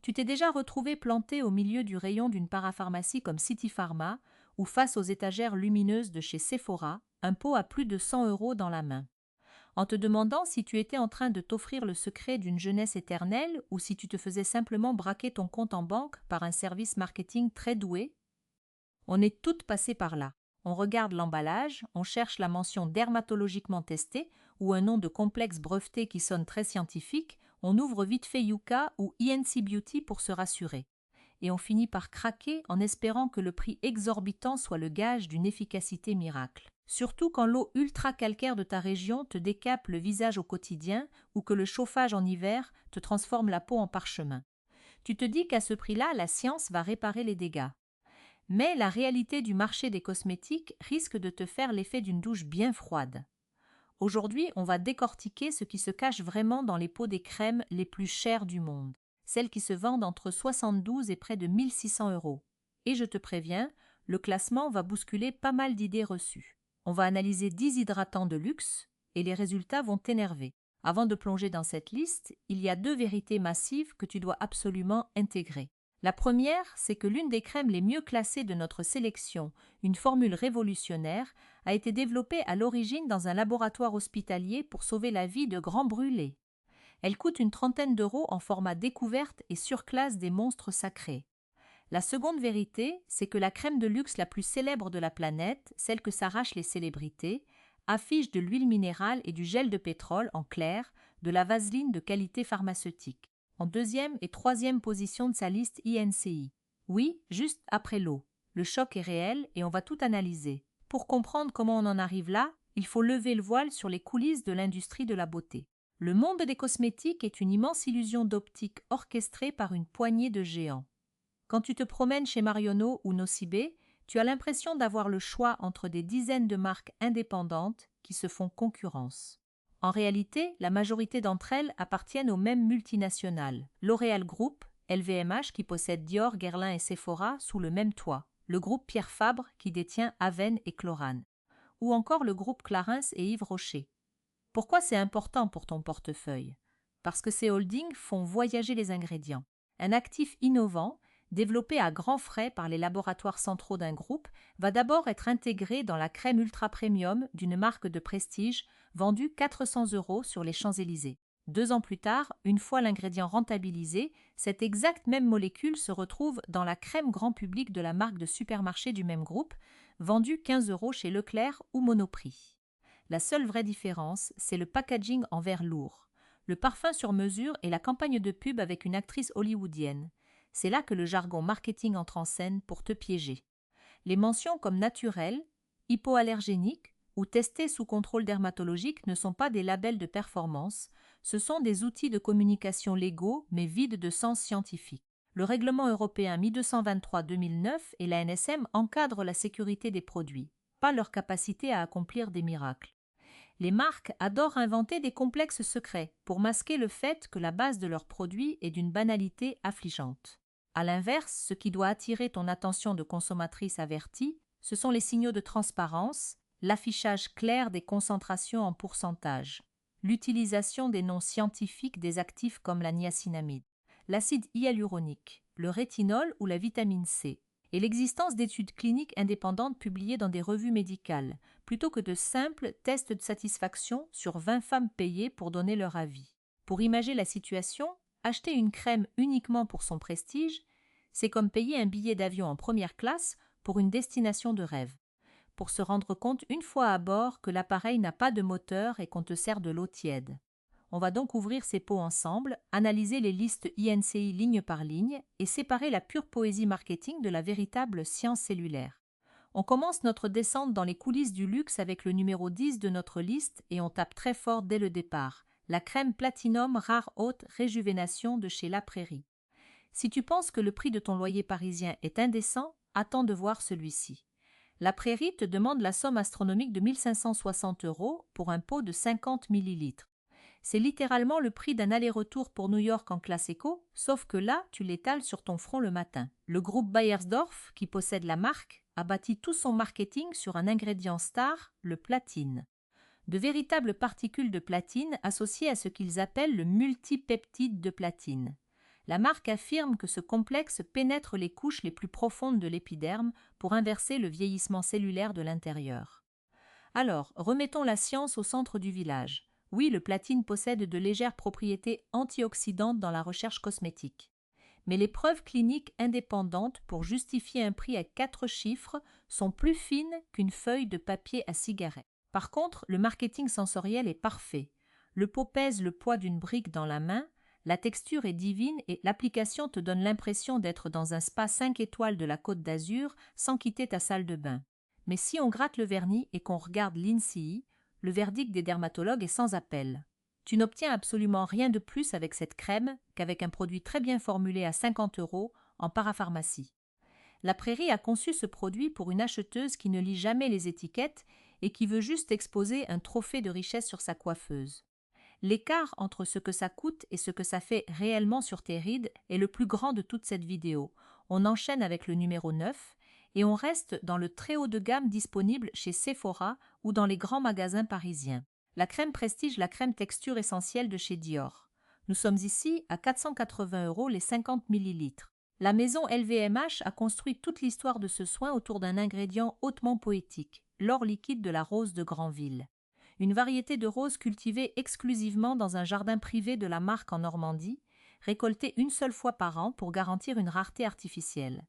Tu t'es déjà retrouvé planté au milieu du rayon d'une parapharmacie comme City Pharma ou face aux étagères lumineuses de chez Sephora, un pot à plus de 100 € dans la main, en te demandant si tu étais en train de t'offrir le secret d'une jeunesse éternelle ou si tu te faisais simplement braquer ton compte en banque par un service marketing très doué? On est toutes passées par là. On regarde l'emballage, on cherche la mention dermatologiquement testée ou un nom de complexe breveté qui sonne très scientifique, on ouvre vite fait Yuka ou ENC Beauty pour se rassurer. Et on finit par craquer en espérant que le prix exorbitant soit le gage d'une efficacité miracle. Surtout quand l'eau ultra-calcaire de ta région te décape le visage au quotidien ou que le chauffage en hiver te transforme la peau en parchemin. Tu te dis qu'à ce prix-là, la science va réparer les dégâts. Mais la réalité du marché des cosmétiques risque de te faire l'effet d'une douche bien froide. Aujourd'hui, on va décortiquer ce qui se cache vraiment dans les pots des crèmes les plus chères du monde, celles qui se vendent entre 72 et près de 1600 €. Et je te préviens, le classement va bousculer pas mal d'idées reçues. On va analyser 10 hydratants de luxe et les résultats vont t'énerver. Avant de plonger dans cette liste, il y a 2 vérités massives que tu dois absolument intégrer. La première, c'est que l'une des crèmes les mieux classées de notre sélection, une formule révolutionnaire, a été développée à l'origine dans un laboratoire hospitalier pour sauver la vie de grands brûlés. Elle coûte une trentaine d'euros en format découverte et surclasse des monstres sacrés. La seconde vérité, c'est que la crème de luxe la plus célèbre de la planète, celle que s'arrachent les célébrités, affiche de l'huile minérale et du gel de pétrole en clair, de la vaseline de qualité pharmaceutique, en deuxième et troisième position de sa liste INCI. Oui, juste après l'eau. Le choc est réel et on va tout analyser. Pour comprendre comment on en arrive là, il faut lever le voile sur les coulisses de l'industrie de la beauté. Le monde des cosmétiques est une immense illusion d'optique orchestrée par une poignée de géants. Quand tu te promènes chez Marionneau ou Nocibé, tu as l'impression d'avoir le choix entre des dizaines de marques indépendantes qui se font concurrence. En réalité, la majorité d'entre elles appartiennent aux mêmes multinationales. L'Oréal Group, LVMH qui possède Dior, Guerlain et Sephora sous le même toit, le groupe Pierre Fabre qui détient Aven et Chlorane, ou encore le groupe Clarins et Yves Rocher. Pourquoi c'est important pour ton portefeuille? Parce que ces holdings font voyager les ingrédients. Un actif innovant, développé à grands frais par les laboratoires centraux d'un groupe, va d'abord être intégré dans la crème ultra premium d'une marque de prestige vendue 400 € sur les Champs-Élysées. 2 ans plus tard, une fois l'ingrédient rentabilisé, cette exacte même molécule se retrouve dans la crème grand public de la marque de supermarché du même groupe, vendue 15 € chez Leclerc ou Monoprix. La seule vraie différence, c'est le packaging en verre lourd, le parfum sur mesure et la campagne de pub avec une actrice hollywoodienne. C'est là que le jargon marketing entre en scène pour te piéger. Les mentions comme naturel, hypoallergénique ou testé sous contrôle dermatologique ne sont pas des labels de performance, ce sont des outils de communication légaux mais vides de sens scientifique. Le règlement européen 1223/2009 et la NSM encadrent la sécurité des produits, pas leur capacité à accomplir des miracles. Les marques adorent inventer des complexes secrets pour masquer le fait que la base de leurs produits est d'une banalité affligeante. À l'inverse, ce qui doit attirer ton attention de consommatrice avertie, ce sont les signaux de transparence, l'affichage clair des concentrations en pourcentage, l'utilisation des noms scientifiques des actifs comme la niacinamide, l'acide hyaluronique, le rétinol ou la vitamine C, et l'existence d'études cliniques indépendantes publiées dans des revues médicales, plutôt que de simples tests de satisfaction sur 20 femmes payées pour donner leur avis. Pour imager la situation, acheter une crème uniquement pour son prestige, c'est comme payer un billet d'avion en première classe pour une destination de rêve, pour se rendre compte une fois à bord que l'appareil n'a pas de moteur et qu'on te sert de l'eau tiède. On va donc ouvrir ces pots ensemble, analyser les listes INCI ligne par ligne et séparer la pure poésie marketing de la véritable science cellulaire. On commence notre descente dans les coulisses du luxe avec le numéro 10 de notre liste et on tape très fort dès le départ, la crème Platinum Rare Haute Réjuvénation de chez La Prairie. Si tu penses que le prix de ton loyer parisien est indécent, attends de voir celui-ci. La Prairie te demande la somme astronomique de 1560 € pour un pot de 50 millilitres. C'est littéralement le prix d'un aller-retour pour New York en classe éco, sauf que là, tu l'étales sur ton front le matin. Le groupe Beiersdorf, qui possède la marque, a bâti tout son marketing sur un ingrédient star, le platine. De véritables particules de platine associées à ce qu'ils appellent le multipeptide de platine. La marque affirme que ce complexe pénètre les couches les plus profondes de l'épiderme pour inverser le vieillissement cellulaire de l'intérieur. Alors, remettons la science au centre du village. Oui, le platine possède de légères propriétés antioxydantes dans la recherche cosmétique. Mais les preuves cliniques indépendantes pour justifier un prix à 4 chiffres sont plus fines qu'une feuille de papier à cigarette. Par contre, le marketing sensoriel est parfait. Le pot pèse le poids d'une brique dans la main, la texture est divine et l'application te donne l'impression d'être dans un spa 5 étoiles de la Côte d'Azur sans quitter ta salle de bain. Mais si on gratte le vernis et qu'on regarde l'INSEE, le verdict des dermatologues est sans appel. Tu n'obtiens absolument rien de plus avec cette crème qu'avec un produit très bien formulé à 50 € en parapharmacie. La Prairie a conçu ce produit pour une acheteuse qui ne lit jamais les étiquettes et qui veut juste exposer un trophée de richesse sur sa coiffeuse. L'écart entre ce que ça coûte et ce que ça fait réellement sur tes rides est le plus grand de toute cette vidéo. On enchaîne avec le numéro 9 et on reste dans le très haut de gamme disponible chez Sephora ou dans les grands magasins parisiens. La crème Prestige, la crème texture essentielle de chez Dior. Nous sommes ici à 480 € les 50 ml. La maison LVMH a construit toute l'histoire de ce soin autour d'un ingrédient hautement poétique, l'or liquide de la rose de Granville. Une variété de roses cultivée exclusivement dans un jardin privé de la marque en Normandie, récoltée une seule fois par an pour garantir une rareté artificielle.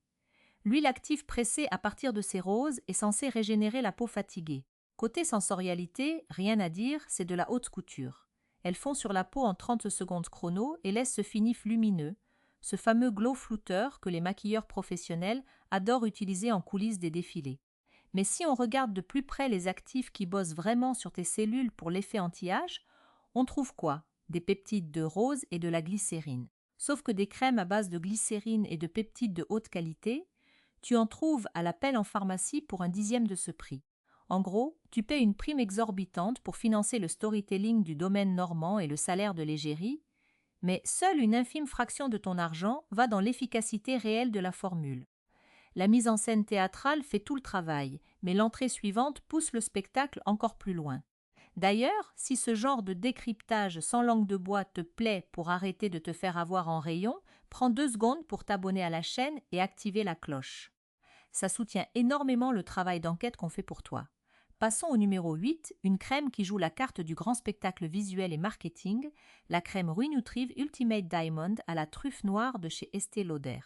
L'huile active pressée à partir de ces roses est censée régénérer la peau fatiguée. Côté sensorialité, rien à dire, c'est de la haute couture. Elles font sur la peau en 30 secondes chrono et laissent ce finif lumineux, ce fameux glow flouteur que les maquilleurs professionnels adorent utiliser en coulisses des défilés. Mais si on regarde de plus près les actifs qui bossent vraiment sur tes cellules pour l'effet anti-âge, on trouve quoi? Des peptides de rose et de la glycérine. Sauf que des crèmes à base de glycérine et de peptides de haute qualité, tu en trouves à l'appel en pharmacie pour un dixième de ce prix. En gros, tu paies une prime exorbitante pour financer le storytelling du domaine normand et le salaire de l'égérie, mais seule une infime fraction de ton argent va dans l'efficacité réelle de la formule. La mise en scène théâtrale fait tout le travail, mais l'entrée suivante pousse le spectacle encore plus loin. D'ailleurs, si ce genre de décryptage sans langue de bois te plaît pour arrêter de te faire avoir en rayon, prends 2 secondes pour t'abonner à la chaîne et activer la cloche. Ça soutient énormément le travail d'enquête qu'on fait pour toi. Passons au numéro 8, une crème qui joue la carte du grand spectacle visuel et marketing, la crème Renutriv Ultimate Diamond à la truffe noire de chez Estée Lauder.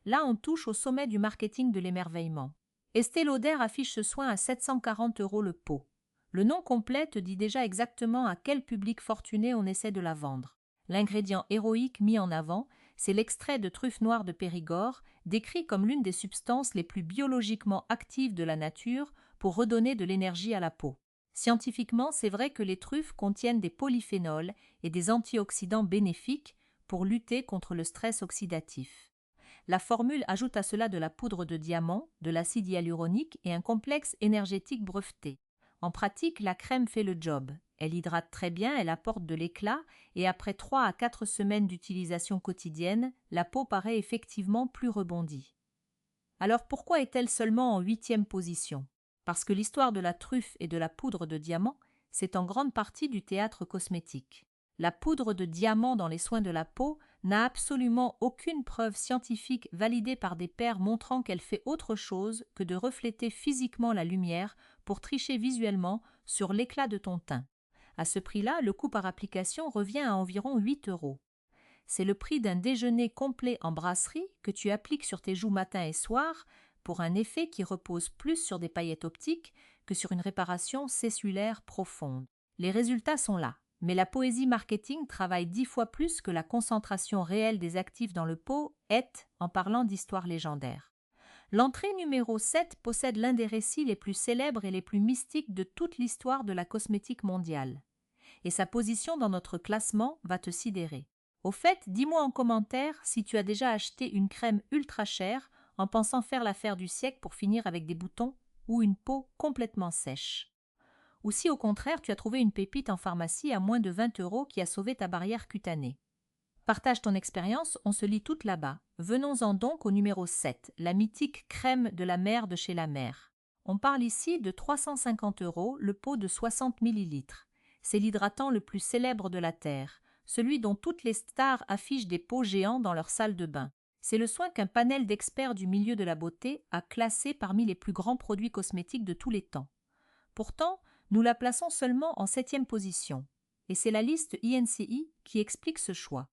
Là, on touche au sommet du marketing de l'émerveillement. Estée Lauder affiche ce soin à 740 € le pot. Le nom complet te dit déjà exactement à quel public fortuné on essaie de la vendre. L'ingrédient héroïque mis en avant, c'est l'extrait de truffe noire de Périgord, décrit comme l'une des substances les plus biologiquement actives de la nature pour redonner de l'énergie à la peau. Scientifiquement, c'est vrai que les truffes contiennent des polyphénols et des antioxydants bénéfiques pour lutter contre le stress oxydatif. La formule ajoute à cela de la poudre de diamant, de l'acide hyaluronique et un complexe énergétique breveté. En pratique, la crème fait le job. Elle hydrate très bien, elle apporte de l'éclat et après 3 à 4 semaines d'utilisation quotidienne, la peau paraît effectivement plus rebondie. Alors pourquoi est-elle seulement en 8e position? Parce que l'histoire de la truffe et de la poudre de diamant, c'est en grande partie du théâtre cosmétique. La poudre de diamant dans les soins de la peau n'a absolument aucune preuve scientifique validée par des pairs montrant qu'elle fait autre chose que de refléter physiquement la lumière pour tricher visuellement sur l'éclat de ton teint. À ce prix-là, le coût par application revient à environ 8 €. C'est le prix d'un déjeuner complet en brasserie que tu appliques sur tes joues matin et soir pour un effet qui repose plus sur des paillettes optiques que sur une réparation cellulaire profonde. Les résultats sont là. Mais la poésie marketing travaille 10 fois plus que la concentration réelle des actifs dans le pot est en parlant d'histoires légendaires. L'entrée numéro 7 possède l'un des récits les plus célèbres et les plus mystiques de toute l'histoire de la cosmétique mondiale. Et sa position dans notre classement va te sidérer. Au fait, dis-moi en commentaire si tu as déjà acheté une crème ultra chère en pensant faire l'affaire du siècle pour finir avec des boutons ou une peau complètement sèche. Ou si au contraire tu as trouvé une pépite en pharmacie à moins de 20 € qui a sauvé ta barrière cutanée. Partage ton expérience, on se lit toutes là-bas. Venons-en donc au numéro 7, la mythique crème de la mer de chez La Mer. On parle ici de 350 € le pot de 60 ml. C'est l'hydratant le plus célèbre de la Terre, celui dont toutes les stars affichent des pots géants dans leur salle de bain. C'est le soin qu'un panel d'experts du milieu de la beauté a classé parmi les plus grands produits cosmétiques de tous les temps. Pourtant, nous la plaçons seulement en 7e position. Et c'est la liste INCI qui explique ce choix.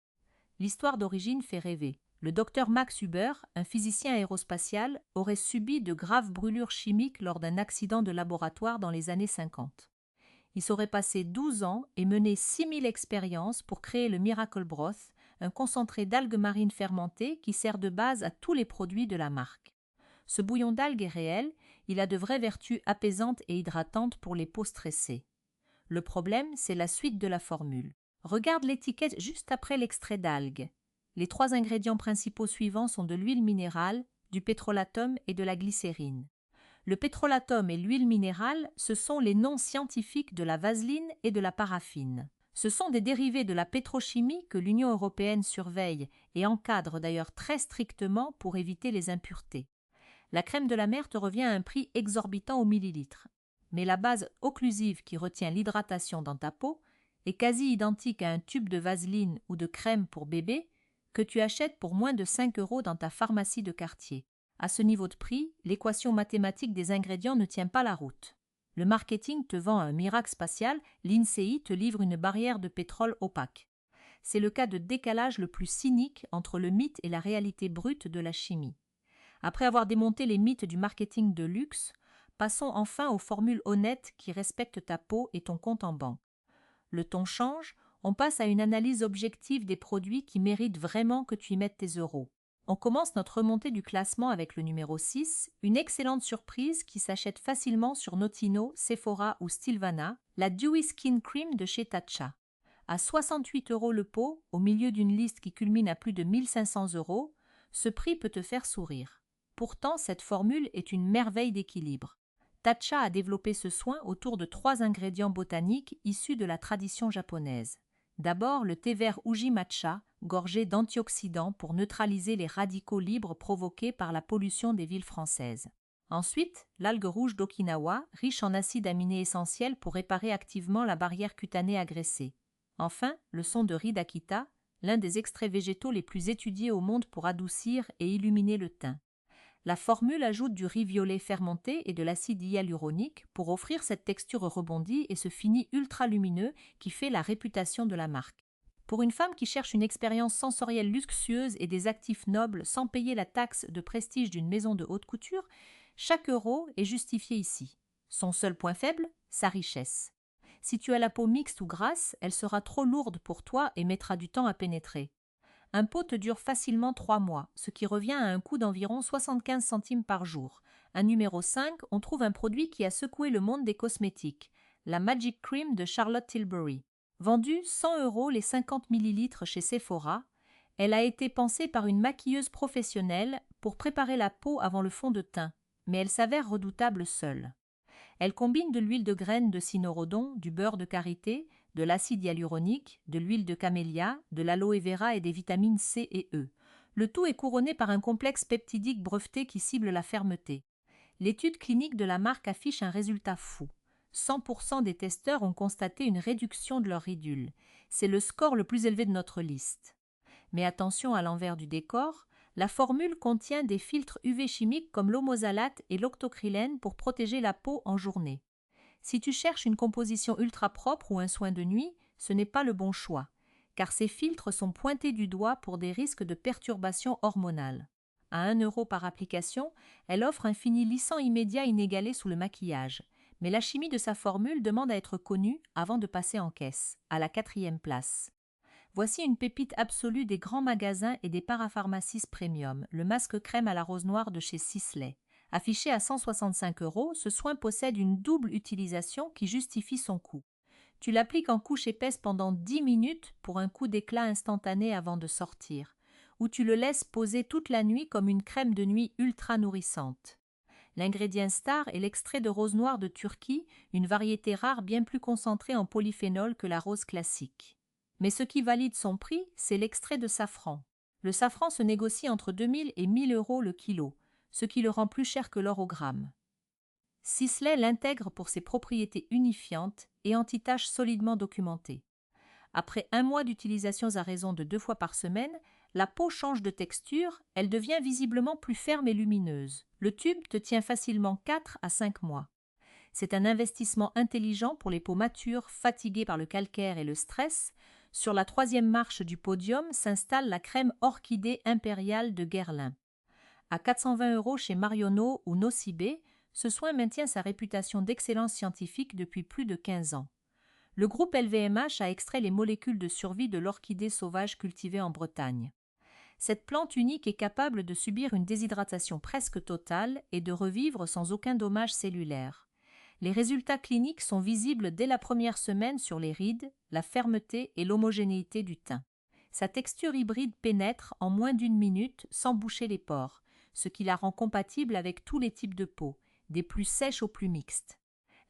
L'histoire d'origine fait rêver. Le docteur Max Huber, un physicien aérospatial, aurait subi de graves brûlures chimiques lors d'un accident de laboratoire dans les années 50. Il saurait passer 12 ans et mener 6000 expériences pour créer le Miracle Broth, un concentré d'algues marines fermentées qui sert de base à tous les produits de la marque. Ce bouillon d'algues est réel, il a de vraies vertus apaisantes et hydratantes pour les peaux stressées. Le problème, c'est la suite de la formule. Regarde l'étiquette juste après l'extrait d'algues. Les 3 ingrédients principaux suivants sont de l'huile minérale, du pétrolatum et de la glycérine. Le pétrolatum et l'huile minérale, ce sont les noms scientifiques de la vaseline et de la paraffine. Ce sont des dérivés de la pétrochimie que l'Union européenne surveille et encadre d'ailleurs très strictement pour éviter les impuretés. La crème de la mer te revient à un prix exorbitant au millilitre. Mais la base occlusive qui retient l'hydratation dans ta peau est quasi identique à un tube de vaseline ou de crème pour bébé que tu achètes pour moins de 5 € dans ta pharmacie de quartier. À ce niveau de prix, l'équation mathématique des ingrédients ne tient pas la route. Le marketing te vend un miracle spatial, l'INCI te livre une barrière de pétrole opaque. C'est le cas de décalage le plus cynique entre le mythe et la réalité brute de la chimie. Après avoir démonté les mythes du marketing de luxe, passons enfin aux formules honnêtes qui respectent ta peau et ton compte en banque. Le ton change, on passe à une analyse objective des produits qui méritent vraiment que tu y mettes tes euros. On commence notre remontée du classement avec le numéro 6, une excellente surprise qui s'achète facilement sur Notino, Sephora ou Stilvana, la Dewy Skin Cream de chez Tatcha. À 68 € le pot, au milieu d'une liste qui culmine à plus de 1500 €, ce prix peut te faire sourire. Pourtant, cette formule est une merveille d'équilibre. Tatcha a développé ce soin autour de 3 ingrédients botaniques issus de la tradition japonaise. D'abord, le thé vert Uji Matcha, gorgé d'antioxydants pour neutraliser les radicaux libres provoqués par la pollution des villes françaises. Ensuite, l'algue rouge d'Okinawa, riche en acides aminés essentiels pour réparer activement la barrière cutanée agressée. Enfin, le son de riz d'Akita, l'un des extraits végétaux les plus étudiés au monde pour adoucir et illuminer le teint. La formule ajoute du riz violet fermenté et de l'acide hyaluronique pour offrir cette texture rebondie et ce fini ultra lumineux qui fait la réputation de la marque. Pour une femme qui cherche une expérience sensorielle luxueuse et des actifs nobles sans payer la taxe de prestige d'une maison de haute couture, chaque euro est justifié ici. Son seul point faible, sa richesse. Si tu as la peau mixte ou grasse, elle sera trop lourde pour toi et mettra du temps à pénétrer. Un pot te dure facilement 3 mois, ce qui revient à un coût d'environ 75 centimes par jour. À numéro 5, on trouve un produit qui a secoué le monde des cosmétiques, la Magic Cream de Charlotte Tilbury. Vendue 100 € les 50 ml chez Sephora, elle a été pensée par une maquilleuse professionnelle pour préparer la peau avant le fond de teint, mais elle s'avère redoutable seule. Elle combine de l'huile de graines de cynorrhodon, du beurre de karité, de l'acide hyaluronique, de l'huile de camélia, de l'aloe vera et des vitamines C et E. Le tout est couronné par un complexe peptidique breveté qui cible la fermeté. L'étude clinique de la marque affiche un résultat fou. 100% des testeurs ont constaté une réduction de leur ridule. C'est le score le plus élevé de notre liste. Mais attention à l'envers du décor, la formule contient des filtres UV chimiques comme l'omosalate et l'octocrylène pour protéger la peau en journée. Si tu cherches une composition ultra propre ou un soin de nuit, ce n'est pas le bon choix, car ces filtres sont pointés du doigt pour des risques de perturbations hormonales. À 1 € par application, elle offre un fini lissant immédiat inégalé sous le maquillage, mais la chimie de sa formule demande à être connue avant de passer en caisse, à la 4e place. Voici une pépite absolue des grands magasins et des parapharmacies premium, le masque crème à la rose noire de chez Sisley. Affiché à 165 €, ce soin possède une double utilisation qui justifie son coût. Tu l'appliques en couche épaisse pendant 10 minutes pour un coup d'éclat instantané avant de sortir, ou tu le laisses poser toute la nuit comme une crème de nuit ultra nourrissante. L'ingrédient star est l'extrait de rose noire de Turquie, une variété rare bien plus concentrée en polyphénol que la rose classique. Mais ce qui valide son prix, c'est l'extrait de safran. Le safran se négocie entre 2000 et 1000 € le kilo, ce qui le rend plus cher que l'or au gramme. Sisley l'intègre pour ses propriétés unifiantes et anti-taches solidement documentées. Après 1 mois d'utilisation à raison de 2 fois par semaine, la peau change de texture, elle devient visiblement plus ferme et lumineuse. Le tube te tient facilement 4 à 5 mois. C'est un investissement intelligent pour les peaux matures, fatiguées par le calcaire et le stress. Sur la 3e marche du podium s'installe la crème Orchidée impériale de Guerlain. À 420 € chez Marionneau ou Nocibé, ce soin maintient sa réputation d'excellence scientifique depuis plus de 15 ans. Le groupe LVMH a extrait les molécules de survie de l'orchidée sauvage cultivée en Bretagne. Cette plante unique est capable de subir une déshydratation presque totale et de revivre sans aucun dommage cellulaire. Les résultats cliniques sont visibles dès la première semaine sur les rides, la fermeté et l'homogénéité du teint. Sa texture hybride pénètre en moins d'1 minute sans boucher les pores, ce qui la rend compatible avec tous les types de peau, des plus sèches aux plus mixtes.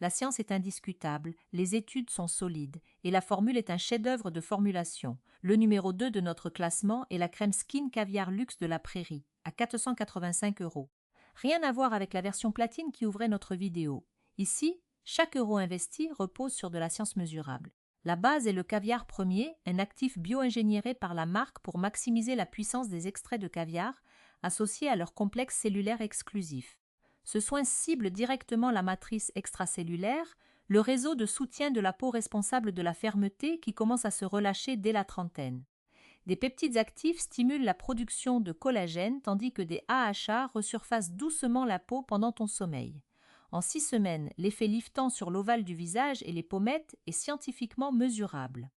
La science est indiscutable, les études sont solides et la formule est un chef-d'œuvre de formulation. Le numéro 2 de notre classement est la crème Skin Caviar Luxe de la Prairie, à 485 €. Rien à voir avec la version platine qui ouvrait notre vidéo. Ici, chaque euro investi repose sur de la science mesurable. La base est le caviar premier, un actif bio-ingénieré par la marque pour maximiser la puissance des extraits de caviar associés à leur complexe cellulaire exclusif. Ce soin cible directement la matrice extracellulaire, le réseau de soutien de la peau responsable de la fermeté qui commence à se relâcher dès la trentaine. Des peptides actifs stimulent la production de collagène tandis que des AHA resurfacent doucement la peau pendant ton sommeil. En 6 semaines, l'effet liftant sur l'ovale du visage et les pommettes est scientifiquement mesurable.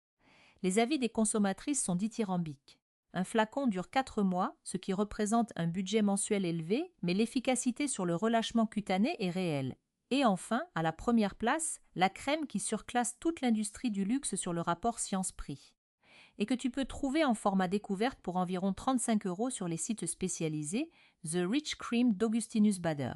Les avis des consommatrices sont dithyrambiques. Un flacon dure 4 mois, ce qui représente un budget mensuel élevé, mais l'efficacité sur le relâchement cutané est réelle. Et enfin, à la première place, la crème qui surclasse toute l'industrie du luxe sur le rapport science-prix. Et que tu peux trouver en format découverte pour environ 35 € sur les sites spécialisés The Rich Cream d'Augustinus Bader.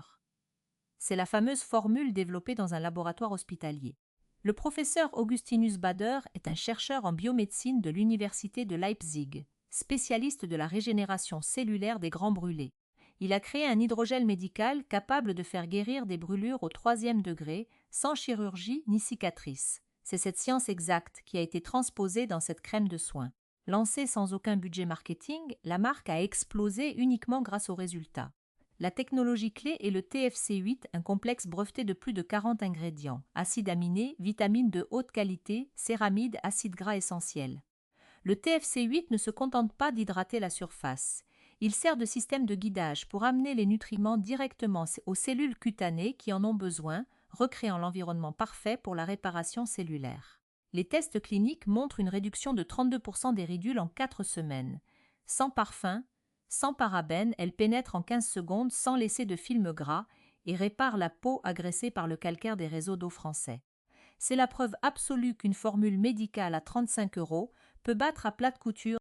C'est la fameuse formule développée dans un laboratoire hospitalier. Le professeur Augustinus Bader est un chercheur en biomédecine de l'université de Leipzig, spécialiste de la régénération cellulaire des grands brûlés. Il a créé un hydrogel médical capable de faire guérir des brûlures au 3e degré, sans chirurgie ni cicatrice. C'est cette science exacte qui a été transposée dans cette crème de soins. Lancée sans aucun budget marketing, la marque a explosé uniquement grâce aux résultats. La technologie clé est le TFC8, un complexe breveté de plus de 40 ingrédients, acides aminés, vitamines de haute qualité, céramides, acides gras essentiels. Le TFC8 ne se contente pas d'hydrater la surface. Il sert de système de guidage pour amener les nutriments directement aux cellules cutanées qui en ont besoin, recréant l'environnement parfait pour la réparation cellulaire. Les tests cliniques montrent une réduction de 32% des ridules en 4 semaines. Sans parfum, sans parabènes, elle pénètre en 15 secondes sans laisser de film gras et répare la peau agressée par le calcaire des réseaux d'eau français. C'est la preuve absolue qu'une formule médicale à 35 € peut battre à plate couture